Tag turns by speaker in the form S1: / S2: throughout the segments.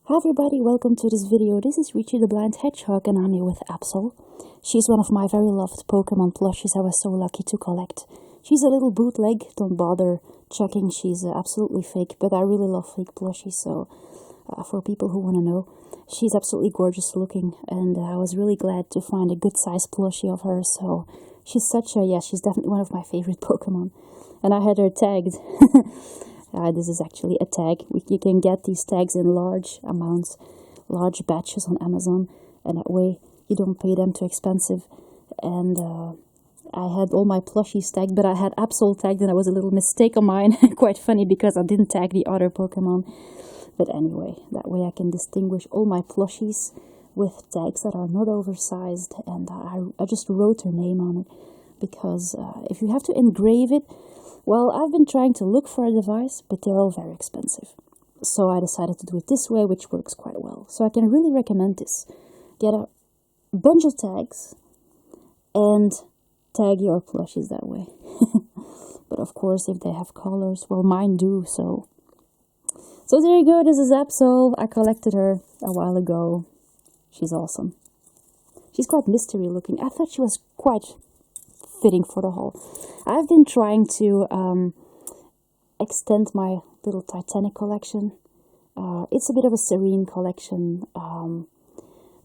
S1: Hi everybody, welcome to this video. This is Richie the Blind Hedgehog and I'm here with Absol. She's one of my very loved Pokemon plushes I was so lucky to collect. She's a little bootleg, don't bother checking, she's absolutely fake, but I really love fake plushies, so for people who want to know, she's absolutely gorgeous looking and I was really glad to find a good size plushie of her, so she's she's definitely one of my favorite Pokemon. And I had her tagged. This is actually a tag. You can get these tags in large amounts, large batches on Amazon, and that way you don't pay them too expensive. And I had all my plushies tagged, but I had absol tagged, and that was a little mistake on mine. Quite funny because I didn't tag the other Pokemon. But anyway, that way I can distinguish all my plushies with tags that are not oversized, and I just wrote her name on it because if you have to engrave it, well, I've been trying to look for a device, but they're all very expensive. So I decided to do it this way, which works quite well. So I can really recommend this. Get a bunch of tags and tag your plushies that way. But of course, if they have colors, well, mine do, so. So there you go, this is absol. I collected her a while ago. She's awesome. She's quite mystery looking. I thought she was quite fitting for the haul. I've been trying to extend my little Titanic collection. It's a bit of a serene collection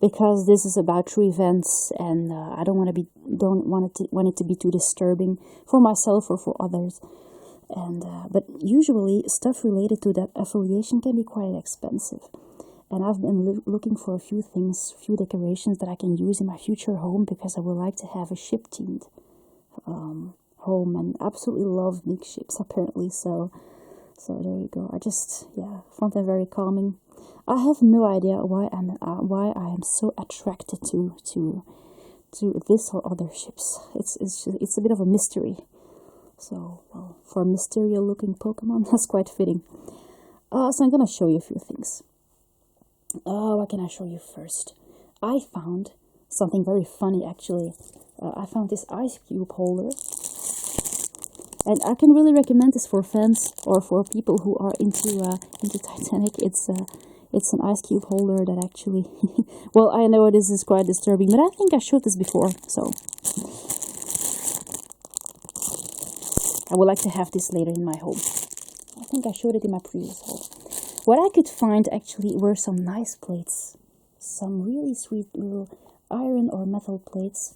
S1: because this is about true events, and I don't want it to be too disturbing for myself or for others. And but usually stuff related to that affiliation can be quite expensive. And I've been looking for a few decorations that I can use in my future home because I would like to have a ship themed home, and absolutely love big ships apparently, so there you go. I just found them very calming. I have no idea why I am so attracted to this or other ships. It's a bit of a mystery. So well, for a mysterious looking Pokemon, that's quite fitting. So I'm gonna show you a few things. What can I show you first? I found something very funny actually. I found this ice cube holder, and I can really recommend this for fans or for people who are into Titanic. It's an ice cube holder that actually, well, I know this is quite disturbing, but I think I showed this before, so I would like to have this later in my home. I think I showed it in my previous haul. What I could find actually were some nice plates, some really sweet little iron or metal plates.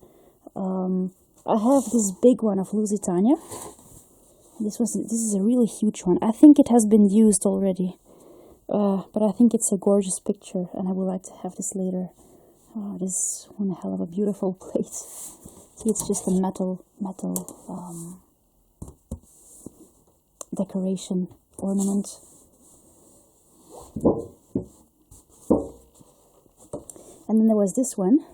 S1: I have this big one of Lusitania. This is a really huge one. I think it has been used already, but I think it's a gorgeous picture, and I would like to have this later. This is one hell of a beautiful plate. See, it's just a metal decoration ornament. And then there was this one,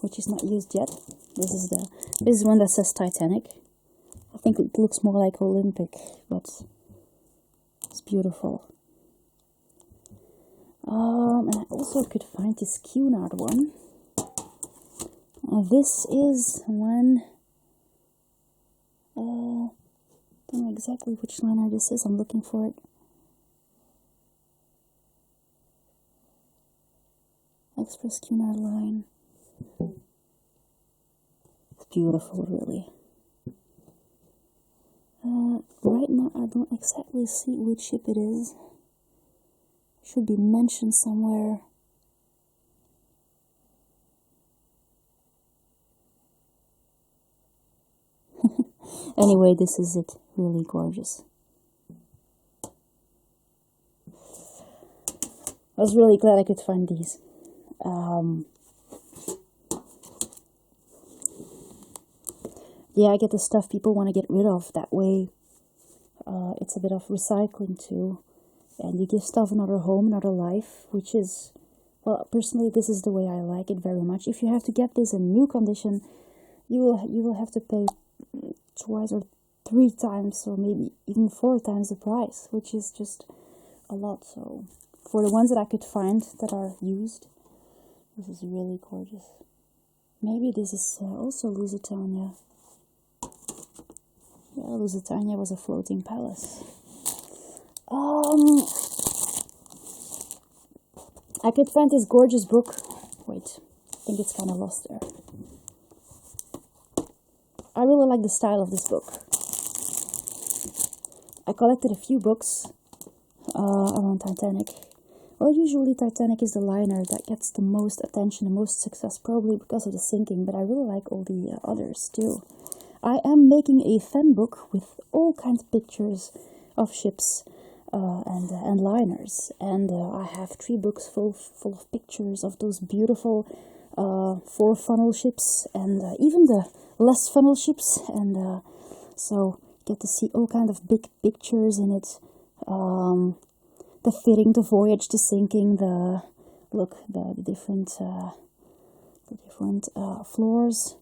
S1: which is not used yet. This is one that says Titanic. I think it looks more like Olympic, but it's beautiful. And I also could find this Cunard one. This is one. Don't know exactly which liner this is. I'm looking for it. Express Cunard line. It's beautiful, really. Right now, I don't exactly see which ship it is. Should be mentioned somewhere. Anyway, this is it. Really gorgeous. I was really glad I could find these. I get the stuff people want to get rid of. That way, it's a bit of recycling too. And you give stuff another home, another life, which is, well, personally, this is the way I like it very much. If you have to get this in new condition, you will have to pay 2 or 3 times, or maybe even 4 times the price, which is just a lot. So for the ones that I could find that are used, this is really gorgeous. Maybe this is also Lusitania. Yeah, Lusitania was a floating palace. I could find this gorgeous book. Wait, I think it's kind of lost there. I really like the style of this book. I collected a few books around Titanic. Well, usually Titanic is the liner that gets the most attention, the most success, probably because of the sinking, but I really like all the others too. I am making a fan book with all kinds of pictures of ships and liners, and I have 3 books full of pictures of those beautiful 4 funnel ships, and even the less funnel ships, and so get to see all kinds of big pictures in it. The fitting, the voyage, the sinking, the different floors.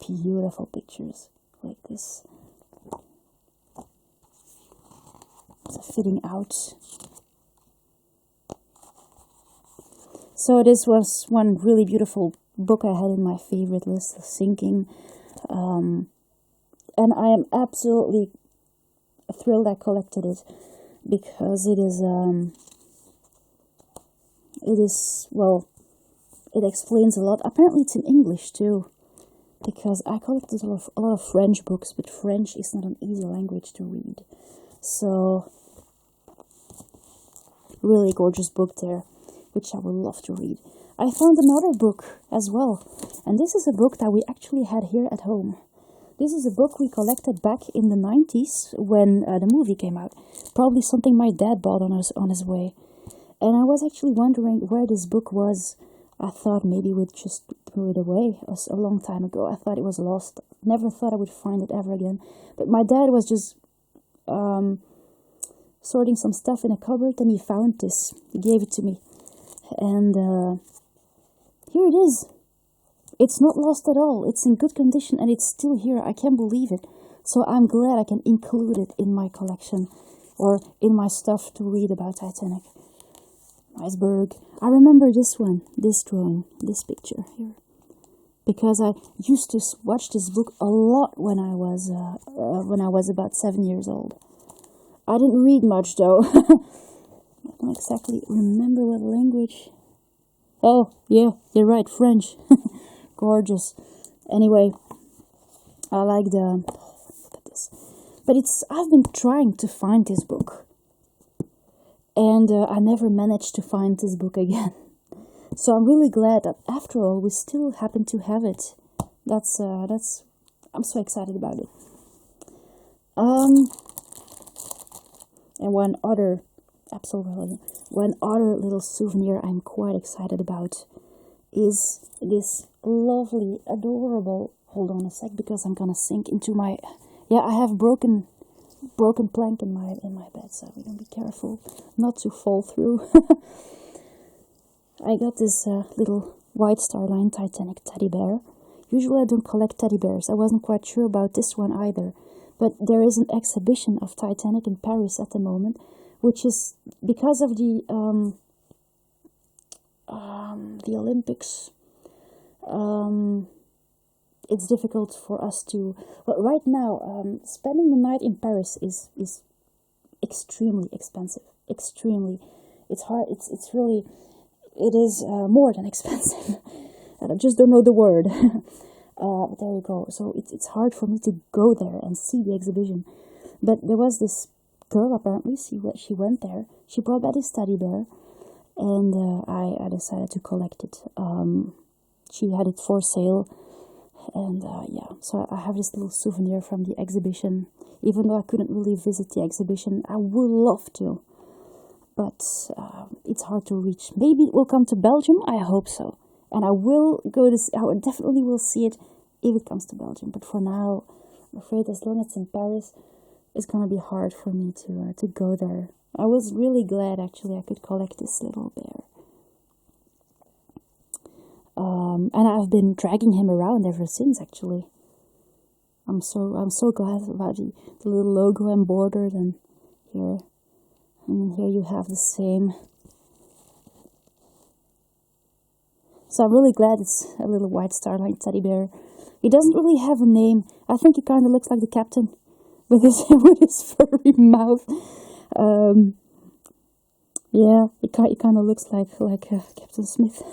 S1: Beautiful pictures like this. The fitting out. So this was one really beautiful book I had in my favorite list, The Sinking. And I am absolutely thrilled I collected it, because it explains a lot. Apparently it's in English too, because I collected a lot of French books, but French is not an easy language to read. So, really gorgeous book there, which I would love to read. I found another book as well, and this is a book that we actually had here at home. This is a book we collected back in the 90s when the movie came out. Probably something my dad bought on his way. And I was actually wondering where this book was. I thought maybe we'd just threw it away a long time ago. I thought it was lost. Never thought I would find it ever again. But my dad was just sorting some stuff in a cupboard, and he found this. He gave it to me. And here it is. It's not lost at all. It's in good condition, and it's still here. I can't believe it. So I'm glad I can include it in my collection, or in my stuff to read about Titanic. Iceberg. I remember this one, this drawing, this picture here, because I used to watch this book a lot when I was about 7 years old. I didn't read much though. I don't exactly remember what language. Oh yeah, you're right, French. Gorgeous. Anyway, I like the. Look at this. But I've been trying to find this book, and I never managed to find this book again. So I'm really glad that after all we still happen to have it. That's I'm so excited about it. And one other little souvenir I'm quite excited about is this lovely, adorable. Hold on a sec, because I'm gonna sink into my. Yeah, I have broken plank in my bed, so we're gonna be careful not to fall through. I got this little White Star Line Titanic teddy bear. Usually I don't collect teddy bears. I wasn't quite sure about this one either, but there is an exhibition of Titanic in Paris at the moment, which is because of the Olympics. It's difficult for us to. But right now, spending the night in Paris is extremely expensive. Extremely, it's hard. It's really, it is more than expensive. I just don't know the word. There you go. So it's hard for me to go there and see the exhibition. But there was this girl, apparently. She went there. She brought back this teddy bear, and I decided to collect it. She had it for sale. And yeah, so I have this little souvenir from the exhibition. Even though I couldn't really visit the exhibition, I would love to. But it's hard to reach. Maybe it will come to Belgium. I hope so. And I will go to. I definitely will see it if it comes to Belgium. But for now, I'm afraid as long as it's in Paris, it's gonna be hard for me to go there. I was really glad actually I could collect this little bear. And I've been dragging him around ever since, actually. I'm so glad about the little logo embroidered, and then here you have the same. So I'm really glad it's a little White Star Line teddy bear. He doesn't really have a name. I think he kind of looks like the captain with his furry mouth. Yeah, it kind of looks like Captain Smith.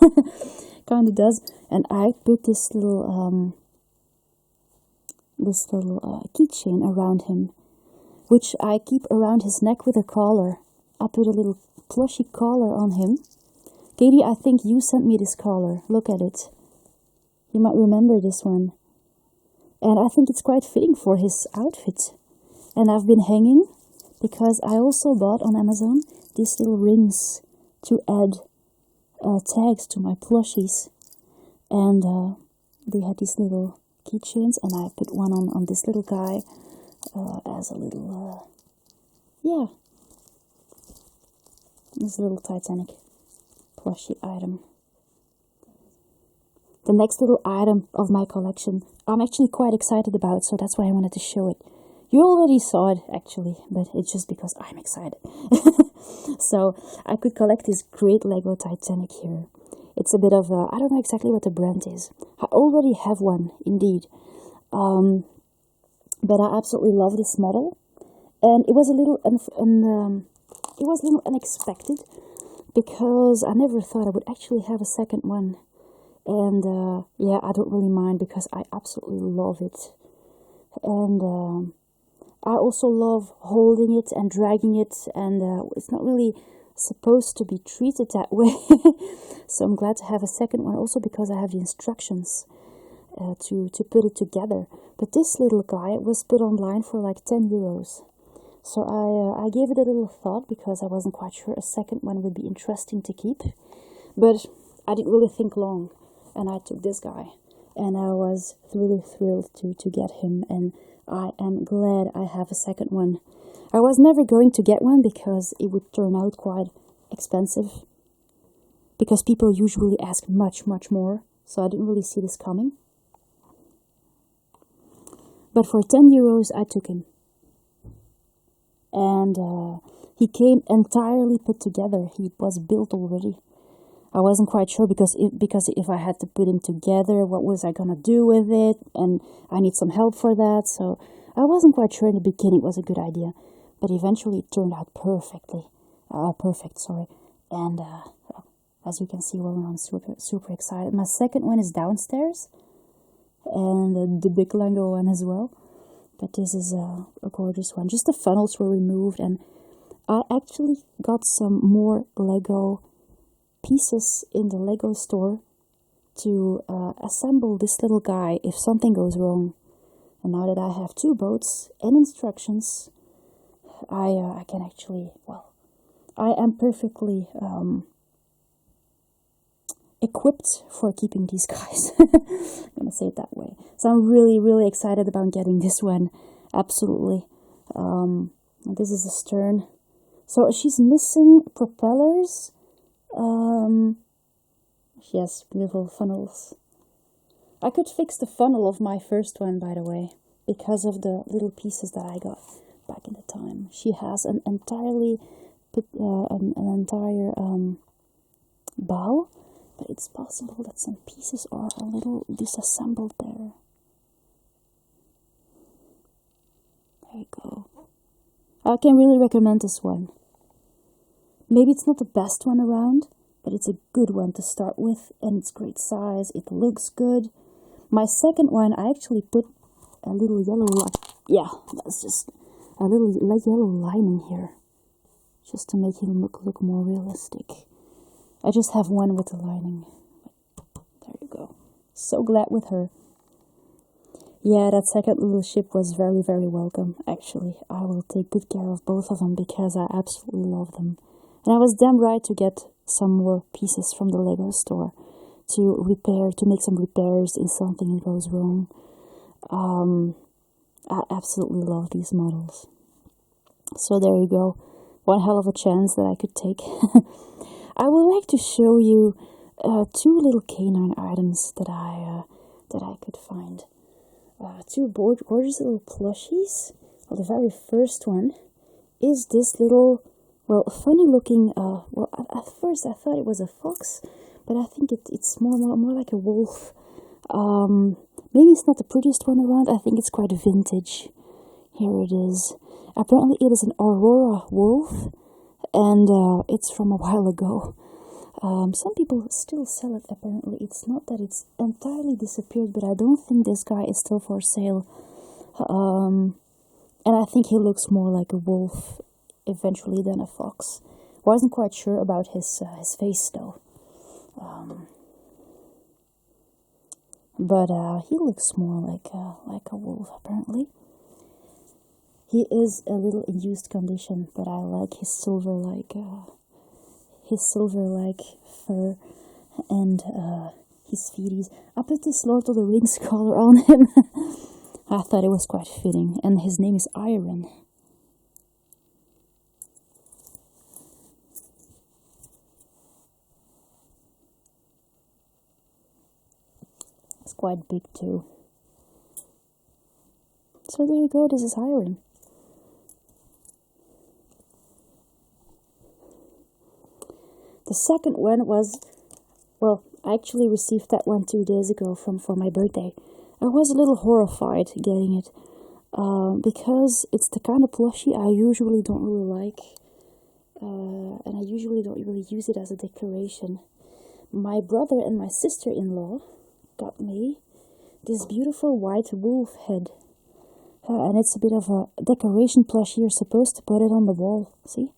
S1: Kind of does. And I put this little keychain around him, which I keep around his neck with a collar. I put a little plushy collar on him. Katie, I think you sent me this collar. Look at it. You might remember this one. And I think it's quite fitting for his outfit. And I've been hanging because I also bought on Amazon these little rings to add tags to my plushies. And they had these little keychains, and I put one on this little guy as a little, this little Titanic plushie item. The next little item of my collection I'm actually quite excited about, so that's why I wanted to show it. You already saw it, actually, but it's just because I'm excited. So, I could collect this great Lego Titanic here. It's a bit of a, I don't know exactly what the brand is. I already have one, indeed. But I absolutely love this model. And it was a little unexpected, because I never thought I would actually have a second one. And yeah, I don't really mind because I absolutely love it. And I also love holding it and dragging it, and it's not really supposed to be treated that way. So I'm glad to have a second one, also because I have the instructions to put it together. But this little guy was put online for like 10 euros. So I gave it a little thought because I wasn't quite sure a second one would be interesting to keep. But I didn't really think long, and I took this guy. And I was really thrilled to get him, and I am glad I have a second one. I was never going to get one because it would turn out quite expensive, because people usually ask much, much more, so I didn't really see this coming. But for 10 euros, I took him. And he came entirely put together. He was built already. I wasn't quite sure because if I had to put him together, what was I gonna do with it? And I need some help for that. So I wasn't quite sure in the beginning it was a good idea, but eventually it turned out perfect. And as you can see, well, I'm super excited. My second one is downstairs, and the big Lego one as well. But this is a gorgeous one. Just the funnels were removed, and I actually got some more Lego pieces in the Lego store to assemble this little guy if something goes wrong. And now that I have two boats and instructions, I can actually, well, I am perfectly equipped for keeping these guys. I'm gonna say it that way. So I'm really, really excited about getting this one. Absolutely. This is the stern. So she's missing propellers. Yes, beautiful funnels. I could fix the funnel of my first one, by the way, because of the little pieces that I got back in the time. She has an entire bow, but it's possible that some pieces are a little disassembled there. There you go. I can really recommend this one. Maybe it's not the best one around, but it's a good one to start with, and it's great size. It looks good. My second one, I actually put a little yellow that's just a little yellow lining here, just to make him look more realistic. I just have one with the lining. There you go. So glad with her. Yeah, that second little ship was very, very welcome, actually. I will take good care of both of them because I absolutely love them. And I was damn right to get some more pieces from the Lego store to make some repairs in something goes wrong. I absolutely love these models. So there you go. One hell of a chance that I could take. I would like to show you two little canine items that I could find. Two gorgeous little plushies. Well, the very first one is this little, well, funny looking, at first I thought it was a fox, but I think it's more like a wolf. Maybe it's not the prettiest one around. I think it's quite vintage. Here it is. Apparently it is an Aurora wolf, and it's from a while ago. Some people still sell it, apparently. It's not that it's entirely disappeared, but I don't think this guy is still for sale. And I think he looks more like a wolf eventually than a fox. Wasn't quite sure about his face though. But he looks more like a wolf apparently. He is a little in used condition, but I like his silver-like fur and his feeties. I put this Lord of the Rings collar on him. I thought it was quite fitting, and his name is Iron. It's quite big too. So there you go, this is Iron. The second one was, well, I actually received that one 2 days ago for my birthday. I was a little horrified getting it, because it's the kind of plushie I usually don't really like, and I usually don't really use it as a decoration. My brother and my sister-in-law got me this beautiful white wolf head, and it's a bit of a decoration plushie. You're supposed to put it on the wall, see?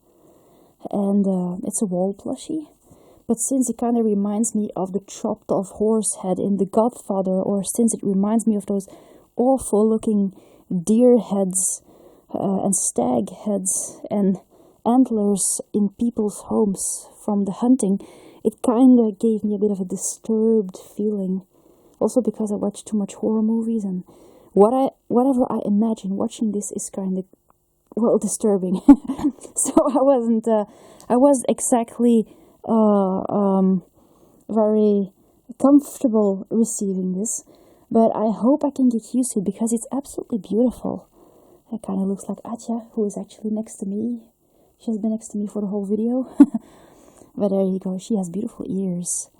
S1: And it's a wall plushie. But since it kind of reminds me of the chopped off horse head in The Godfather, or since it reminds me of those awful looking deer heads and stag heads and antlers in people's homes from the hunting, it kind of gave me a bit of a disturbed feeling. Also because I watch too much horror movies, and whatever I imagine watching this is kind of, well, disturbing. So I wasn't exactly very comfortable receiving this, but I hope I can get used to it because it's absolutely beautiful. It kind of looks like Atya, who is actually next to me. She's been next to me for the whole video. But there you go, she has beautiful ears,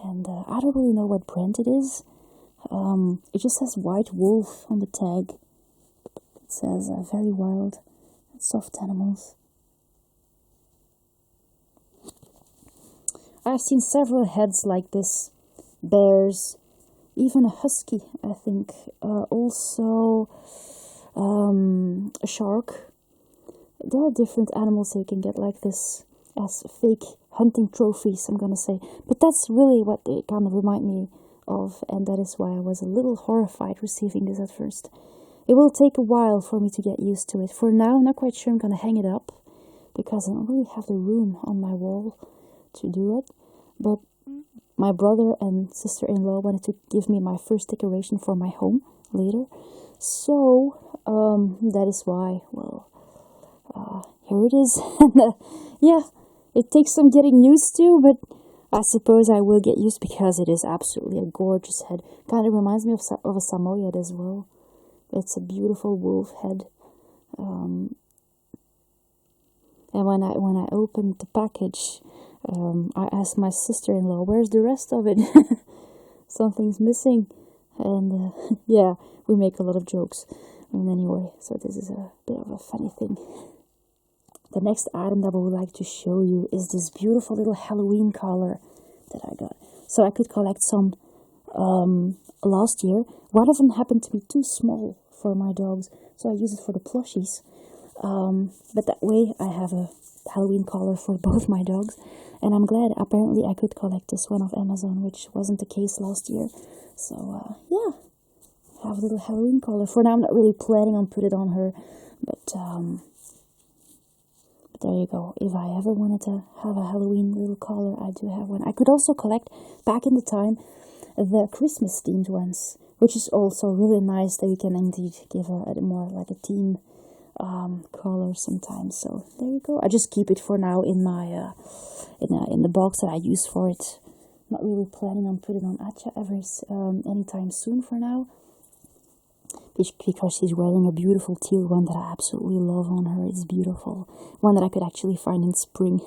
S1: and I don't really know what brand it is. It just says White Wolf on the tag. It says very wild and soft animals. I've seen several heads like this, bears, even a husky, I think, also a shark. There are different animals that you can get like this as fake hunting trophies, I'm gonna say. But that's really what they kind of remind me of, and that is why I was a little horrified receiving this at first. It will take a while for me to get used to it. For now, I'm not quite sure I'm gonna hang it up, because I don't really have the room on my wall to do it. But my brother and sister-in-law wanted to give me my first decoration for my home later. So, that is why, well, here it is. And, yeah, it takes some getting used to, but I suppose I will get used because it is absolutely a gorgeous head. Kind of reminds me of a Samoyed as well. It's a beautiful wolf head. And when I opened the package, I asked my sister-in-law, "Where's the rest of it?" Something's missing. And yeah, we make a lot of jokes. And anyway, so this is a bit of a funny thing. The next item that I would like to show you is this beautiful little Halloween collar that I got. So I could collect some last year. One of them happened to be too small for my dogs, so I use it for the plushies. But that way I have a Halloween collar for both my dogs. And I'm glad, apparently I could collect this one off Amazon, which wasn't the case last year. So, yeah, I have a little Halloween collar. For now, I'm not really planning on putting it on her, but there you go. If I ever wanted to have a Halloween little collar, I do have one. I could also collect, back in the time, the Christmas themed ones, which is also really nice that you can indeed give a more like a theme collar sometimes. So there you go. I just keep it for now in my in the box that I use for it. Not really planning on putting on Atya anytime soon for now, because she's wearing a beautiful teal one that I absolutely love on her. It's beautiful, one that I could actually find in spring.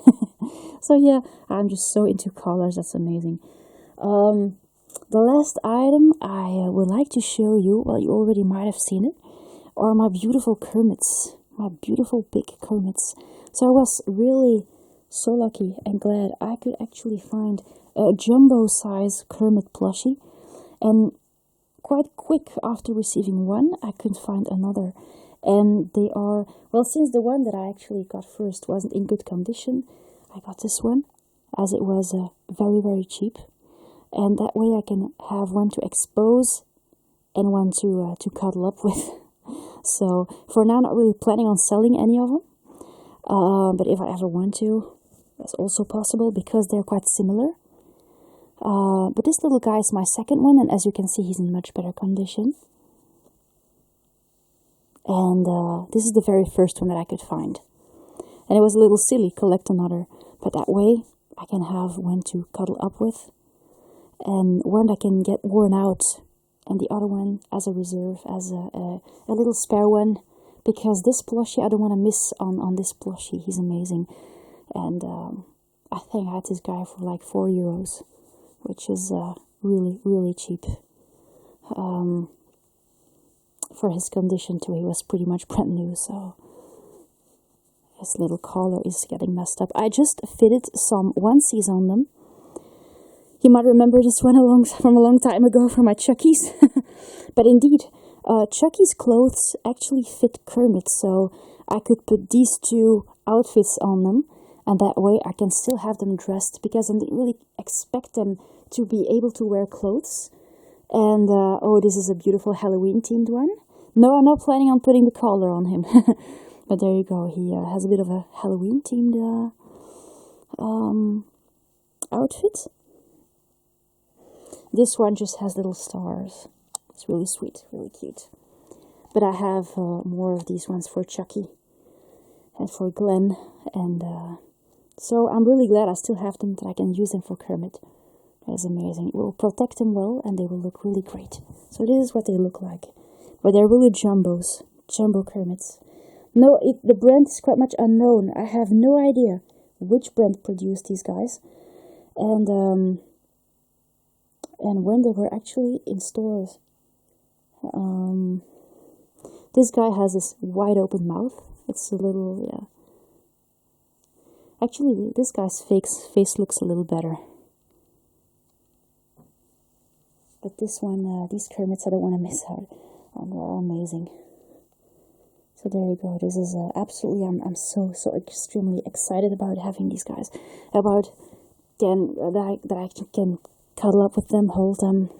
S1: So yeah, I'm just so into collars. That's amazing. The last item I would like to show you, well, you already might have seen it, are my beautiful Kermits, my beautiful big Kermits. So I was really so lucky and glad I could actually find a jumbo size Kermit plushie, and quite quick after receiving one I couldn't find another. And they are, well, since the one that I actually got first wasn't in good condition, I got this one as it was very, very cheap, and that way I can have one to expose and one to cuddle up with. So for now, not really planning on selling any of them, but if I ever want to, that's also possible because they're quite similar. But this little guy is my second one, and as you can see, he's in much better condition. And this is the very first one that I could find. And it was a little silly, collect another, but that way I can have one to cuddle up with, and one that can get worn out, and the other one as a reserve, as a little spare one, because this plushie, I don't want to miss on this plushie. He's amazing. And I think I had this guy for like €4, which is really, really cheap. For his condition too, he was pretty much brand new, so his little collar is getting messed up. I just fitted some onesies on them. You might remember this one from a long time ago from my Chuckies. But indeed, Chucky's clothes actually fit Kermit, so I could put these two outfits on them, and that way I can still have them dressed, because I didn't really expect them to be able to wear clothes. And, oh, this is a beautiful Halloween-themed one. No, I'm not planning on putting the collar on him. But there you go, he has a bit of a Halloween-themed outfit. This one just has little stars. It's really sweet, really cute. But I have more of these ones for Chucky and for Glenn. And so I'm really glad I still have them, that I can use them for Kermit. That is amazing. It will protect them well, and they will look really great. So this is what they look like. But they're really jumbos, jumbo Kermits. No, the brand is quite much unknown. I have no idea which brand produced these guys, and when they were actually in stores. This guy has this wide open mouth. It's a little, yeah. Actually, this guy's face looks a little better. But this one, these Kermits, I don't want to miss out on. They're amazing. So there you go. This is absolutely, I'm so extremely excited about having these guys. About that I can cuddle up with them, hold them,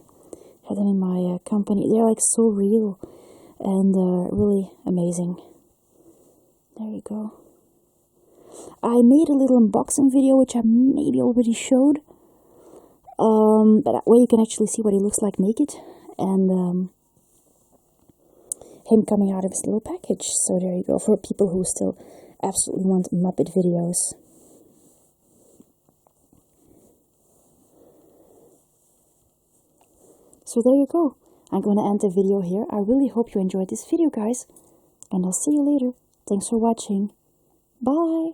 S1: have them in my company. They're like so real and really amazing. There you go. I made a little unboxing video, which I maybe already showed. But that way you can actually see what he looks like naked, and him coming out of his little package. So there you go, for people who still absolutely want Muppet videos. So there you go. I'm going to end the video here. I really hope you enjoyed this video, guys. And I'll see you later. Thanks for watching. Bye!